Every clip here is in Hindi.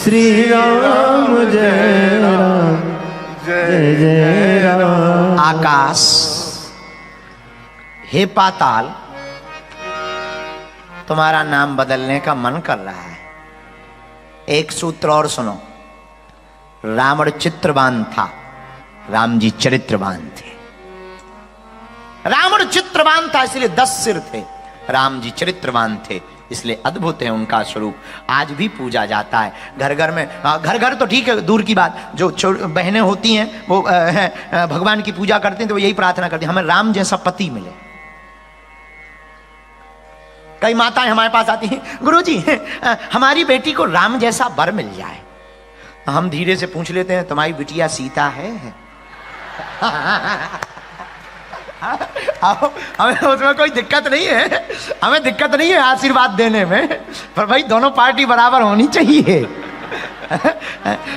श्री राम जय राम जय जय राम। आकाश, हे पाताल, तुम्हारा नाम बदलने का मन कर रहा है। एक सूत्र और सुनो, रावण चित्रवान था, राम जी चरित्रवान थे। रावण चित्रवान था इसलिए 10 सिर थे, राम जी चरित्रवान थे इसलिए अद्भुत है उनका स्वरूप। आज भी पूजा जाता है घर घर में। घर घर तो ठीक है, दूर की बात, जो बहनें होती हैं वो भगवान की पूजा करती हैं तो वो यही प्रार्थना करती हैं, हमें राम जैसा पति मिले। कई माताएं हमारे पास आती हैं, गुरुजी हमारी बेटी को राम जैसा वर मिल जाए। हम धीरे से पूछ लेते हैं, तुम्हारी बिटिया सीता है? हमें उसमें कोई दिक्कत नहीं है, हमें दिक्कत नहीं है आशीर्वाद देने में, पर भाई दोनों पार्टी बराबर होनी चाहिए।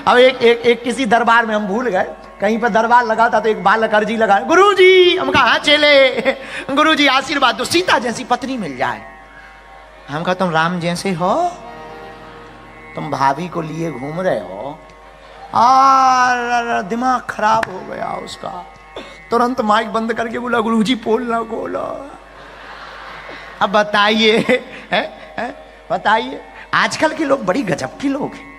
अब एक किसी दरबार में हम भूल गए, कहीं पर दरबार लगा था तो एक बालक अर्जी लगा, गुरुजी, हम कहा हाँ चले, गुरुजी आशीर्वाद दो, सीता जैसी पत्नी मिल जाए। हम कहा तुम राम जैसे हो, तुम भाभी को लिए घूम रहे हो। और दिमाग खराब हो गया उसका, तुरंत माइक बंद करके बोला, गुरुजी बोलना बोलो। अब बताइए, बताइए, आजकल के लोग बड़ी गजब के लोग हैं।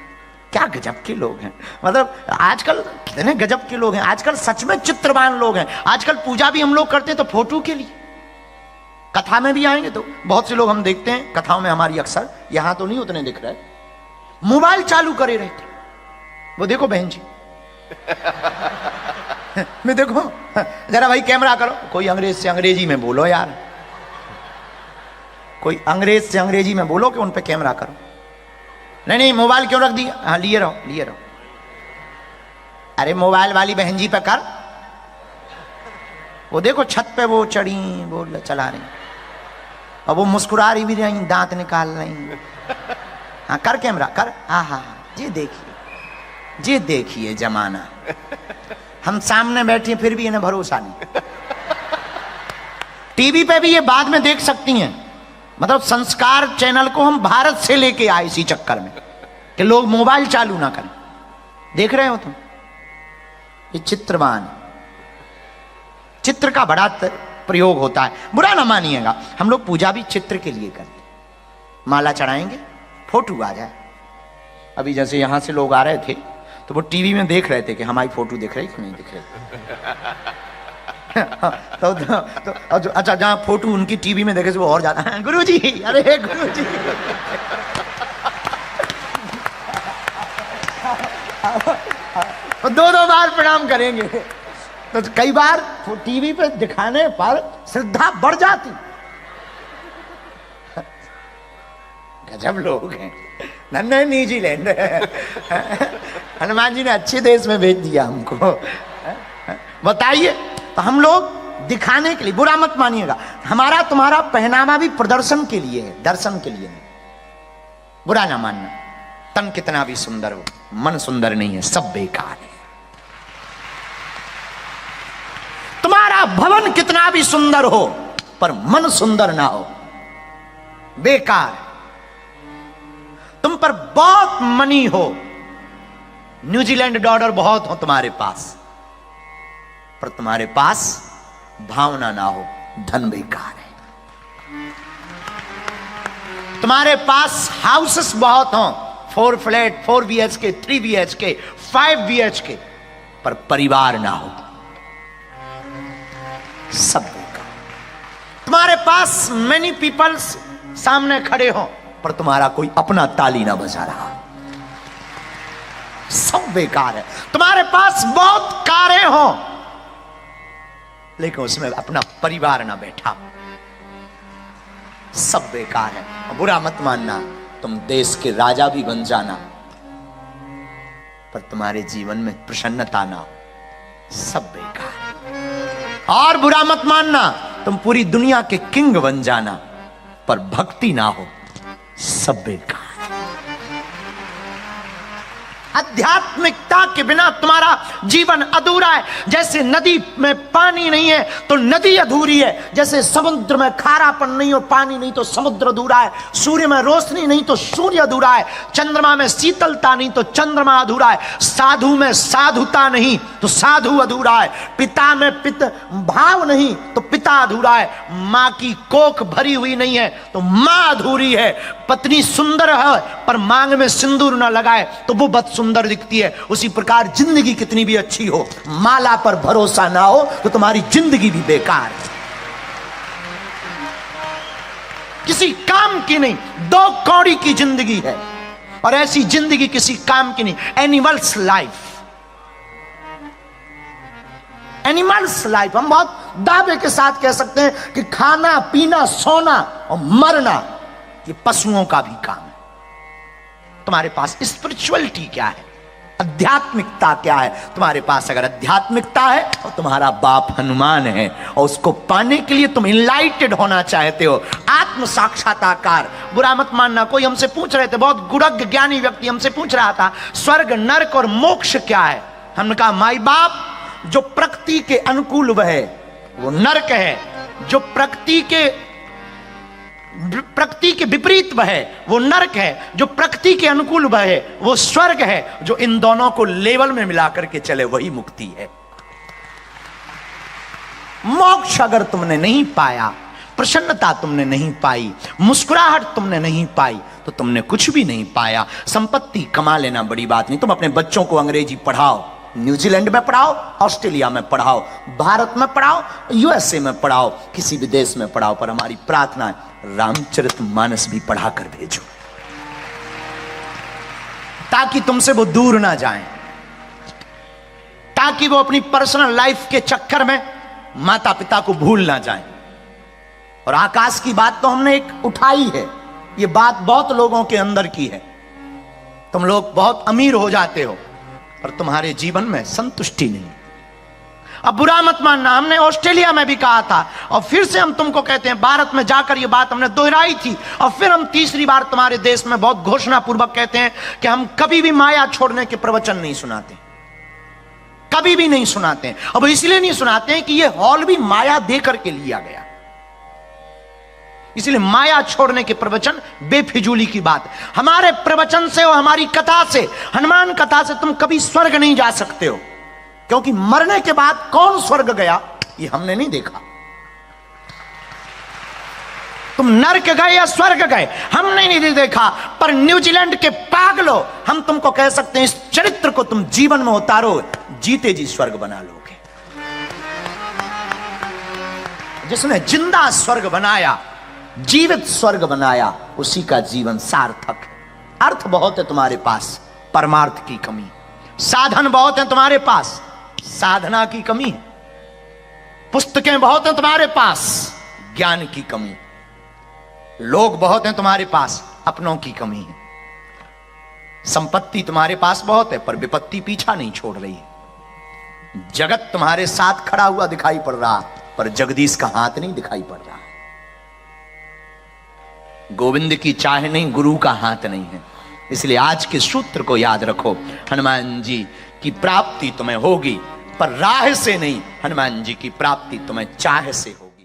क्या गजब के लोग हैं, मतलब आजकल कितने गजब के लोग हैं। आजकल सच में चित्रवान लोग हैं। आजकल पूजा भी हम लोग करते हैं तो फोटो के लिए, कथा में भी आएंगे तो बहुत से लोग हम देखते हैं कथाओं में हमारी, अक्सर यहां तो नहीं उतने दिख रहे, मोबाइल चालू करे रहते। वो देखो बहन जी मैं देखो जरा भाई कैमरा करो, कोई अंग्रेज से अंग्रेजी में बोलो यार, कोई अंग्रेज से अंग्रेजी में बोलो कि उन पे कैमरा करो। नहीं नहीं मोबाइल क्यों रख दिया? हाँ लिए रहो, लिए रहो। अरे मोबाइल वाली बहन जी पे कर, वो देखो छत पे वो चढ़ी, बोल चला रही, और वो मुस्कुरा रही भी रही, दांत निकाल रही। हाँ कर कैमरा कर। हाँ हाँ ये देखिए, ये देखिए जमाना, हम सामने बैठे फिर भी इन्हें भरोसा नहीं। टीवी पे भी ये बाद में देख सकती हैं, मतलब संस्कार चैनल को हम भारत से लेके आए इसी चक्कर में कि लोग मोबाइल चालू ना करें। देख रहे हो तुम, ये चित्रवान, चित्र का बड़ा प्रयोग होता है, बुरा ना मानिएगा। हम लोग पूजा भी चित्र के लिए करते, माला चढ़ाएंगे, फोटो आ जाए। अभी जैसे यहां से लोग आ रहे थे तो वो टीवी में देख रहे थे कि हमारी फोटो दिख रही कि नहीं दिख रही। तो अच्छा जहां फोटो उनकी टीवी में देखे से वो और ज्यादा, गुरुजी, अरे गुरुजी। दो बार प्रणाम करेंगे तो कई बार टीवी पे दिखाने पर श्रद्धा बढ़ जाती। गजब लोग हैं। नन्हे न्यूजीलैंड, हनुमान जी ने अच्छे देश में भेज दिया हमको। बताइए, तो हम लोग दिखाने के लिए, बुरा मत मानिएगा, हमारा तुम्हारा पहनावा भी प्रदर्शन के लिए है, दर्शन के लिए नहीं, बुरा ना मानना। तन कितना भी सुंदर हो, मन सुंदर नहीं है, सब बेकार है। तुम्हारा भवन कितना भी सुंदर हो पर मन सुंदर ना हो, बेकार। तुम पर बहुत मनी हो, न्यूजीलैंड डॉलर बहुत हो तुम्हारे पास, पर तुम्हारे पास भावना ना हो, धन बेकार है। तुम्हारे पास हाउसेस बहुत हो, 4 फ्लैट, 4 BHK, 3 BHK, 5 BHK, पर परिवार ना हो, सब बेकार। तुम्हारे पास मेनी पीपल्स सामने खड़े हो पर तुम्हारा कोई अपना ताली ना बजा रहा, सब बेकार है। तुम्हारे पास बहुत कारें हो लेकिन उसमें अपना परिवार ना बैठा, सब बेकार है। बुरा मत मानना, तुम देश के राजा भी बन जाना पर तुम्हारे जीवन में प्रसन्नता ना हो, सब बेकार है। और बुरा मत मानना, तुम पूरी दुनिया के किंग बन जाना पर भक्ति ना हो, सब बेकार। आध्यात्मिकता के बिना तुम्हारा जीवन अधूरा है। जैसे नदी में पानी नहीं है तो नदी अधूरी है, जैसे समुद्र में खारापन नहीं और पानी नहीं तो समुद्र अधूरा है, सूर्य में रोशनी नहीं तो सूर्य अधूरा है, चंद्रमा में शीतलता नहीं तो चंद्रमा अधूरा है, साधु में साधुता नहीं तो साधु अधूरा है, पिता में पिता भाव नहीं तो पिता अधूरा है, माँ की कोख भरी हुई नहीं है तो माँ अधूरी है, पत्नी सुंदर है पर मांग में सिंदूर ना लगाए तो वो बद सुंदर दिखती है। उसी प्रकार जिंदगी कितनी भी अच्छी हो, माला पर भरोसा ना हो तो तुम्हारी जिंदगी भी बेकार है, किसी काम की नहीं, दो कौड़ी की जिंदगी है और ऐसी जिंदगी किसी काम की नहीं। Animals life, animals life. हम बहुत दावे के साथ कह सकते हैं कि खाना पीना सोना और मरना ये पशुओं का भी काम है। तुम्हारे पास स्पिरिचुअलिटी क्या है, आध्यात्मिकता क्या है? तुम्हारे पास अगर आध्यात्मिकता है और तुम्हारा बाप हनुमान है और उसको पाने के लिए तुम इनलाइटेड होना चाहते हो, आत्म साक्षात्कार। बुरा मत मानना, कोई हमसे पूछ रहे थे, बहुत गुरग ज्ञानी व्यक्ति हमसे पूछ रहा था स्वर्ग नरक और मोक्ष क्या है। हमने कहा माई बाप, जो प्रकृति के अनुकूल वह वो नरक है, जो प्रकृति के विपरीत वह वो नरक है, जो प्रकृति के अनुकूल वह वो स्वर्ग है। जो इन दोनों को लेवल में मिलाकर के चले वही मुक्ति है। मोक्ष अगर तुमने नहीं पाया, प्रसन्नता तुमने नहीं पाई, मुस्कुराहट तुमने नहीं पाई तो तुमने कुछ भी नहीं पाया। संपत्ति कमा लेना बड़ी बात नहीं। तुम अपने बच्चों को अंग्रेजी पढ़ाओ, न्यूजीलैंड में पढ़ाओ, ऑस्ट्रेलिया में पढ़ाओ, भारत में पढ़ाओ, यूएसए में पढ़ाओ, किसी भी देश में पढ़ाओ, पर हमारी प्रार्थना है रामचरितमानस भी पढ़ा कर भेजो ताकि तुमसे वो दूर ना जाएं, ताकि वो अपनी पर्सनल लाइफ के चक्कर में माता पिता को भूल ना जाएं। और आकाश की बात तो हमने एक उठाई है, ये बात बहुत लोगों के अंदर की है। तुम लोग बहुत अमीर हो जाते हो और तुम्हारे जीवन में संतुष्टि नहीं। अब बुरा मत मानना, हमने ऑस्ट्रेलिया में भी कहा था और फिर से हम तुमको कहते हैं, भारत में जाकर ये बात हमने दोहराई थी और फिर हम तीसरी बार तुम्हारे देश में बहुत घोषणा पूर्वक कहते हैं कि हम कभी भी माया छोड़ने के प्रवचन नहीं सुनाते, कभी भी नहीं सुनाते हैं। अब इसलिए नहीं सुनाते हैं कि ये हॉल भी माया देकर के लिया गया, इसलिए माया छोड़ने के प्रवचन बेफिजूली की बात। हमारे प्रवचन से और हमारी कथा से, हनुमान कथा से तुम कभी स्वर्ग नहीं जा सकते हो, क्योंकि मरने के बाद कौन स्वर्ग गया ये हमने नहीं देखा। तुम नरक गए या स्वर्ग गए हमने नहीं देखा, पर न्यूजीलैंड के पागलो हम तुमको कह सकते हैं इस चरित्र को तुम जीवन में उतारो, जीते जी स्वर्ग बना लोगे। जिसने जिंदा स्वर्ग बनाया, जीवित स्वर्ग बनाया, उसी का जीवन सार्थक है। अर्थ बहुत है तुम्हारे पास, परमार्थ की कमी, साधन बहुत है तुम्हारे पास, साधना की कमी है, पुस्तकें बहुत हैं तुम्हारे पास, ज्ञान की कमी, लोग बहुत हैं तुम्हारे पास, अपनों की कमी है, संपत्ति तुम्हारे पास बहुत है पर विपत्ति पीछा नहीं छोड़ रही है, जगत तुम्हारे साथ खड़ा हुआ दिखाई पड़ रहा पर जगदीश का हाथ नहीं दिखाई पड़ रहा है, गोविंद की चाह नहीं, गुरु का हाथ नहीं है। इसलिए आज के सूत्र को याद रखो, हनुमान जी की प्राप्ति तुम्हें होगी पर राह से नहीं, हनुमान जी की प्राप्ति तुम्हें चाह से हो।